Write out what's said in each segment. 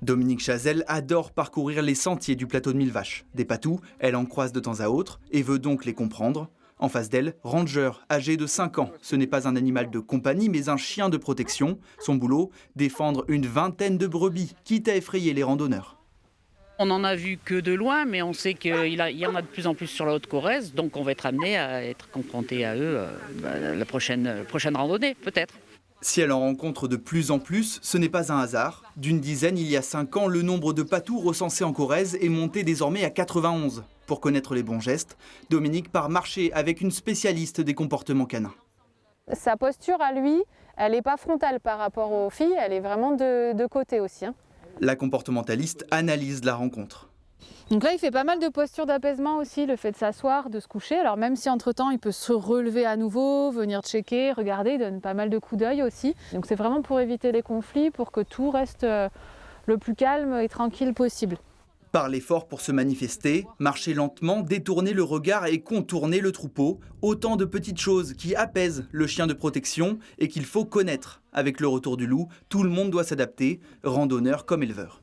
Dominique Chazelle adore parcourir les sentiers du plateau de Millevaches. Des patous, elle en croise de temps à autre et veut donc les comprendre. En face d'elle, Ranger, âgé de 5 ans. Ce n'est pas un animal de compagnie, mais un chien de protection. Son boulot, défendre une vingtaine de brebis, quitte à effrayer les randonneurs. On n'en a vu que de loin, mais on sait qu'il y en a de plus en plus sur la Haute-Corrèze, donc on va être amené à être confronté à eux la prochaine randonnée, peut-être. Si elle en rencontre de plus en plus, ce n'est pas un hasard. D'une dizaine, il y a 5 ans, le nombre de patous recensés en Corrèze est monté désormais à 91. Pour connaître les bons gestes, Dominique part marcher avec une spécialiste des comportements canins. Sa posture à lui, elle n'est pas frontale par rapport aux filles, elle est vraiment de côté aussi. La comportementaliste analyse la rencontre. Donc là, il fait pas mal de postures d'apaisement aussi, le fait de s'asseoir, de se coucher. Alors même si entre-temps, il peut se relever à nouveau, venir checker, regarder, il donne pas mal de coups d'œil aussi. Donc c'est vraiment pour éviter les conflits, pour que tout reste le plus calme et tranquille possible. Parler fort pour se manifester, marcher lentement, détourner le regard et contourner le troupeau. Autant de petites choses qui apaisent le chien de protection et qu'il faut connaître. Avec le retour du loup, tout le monde doit s'adapter, randonneurs comme éleveurs.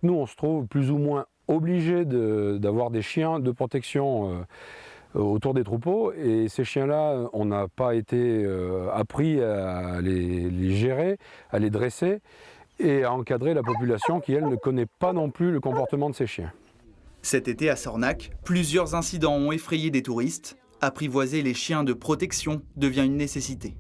Nous, on se trouve plus ou moins obligés d'avoir des chiens de protection autour des troupeaux. Et ces chiens-là, on n'a pas été appris à les gérer, à les dresser et à encadrer la population qui, elle, ne connaît pas non plus le comportement de ces chiens. Cet été à Sornac, plusieurs incidents ont effrayé des touristes. Apprivoiser les chiens de protection devient une nécessité.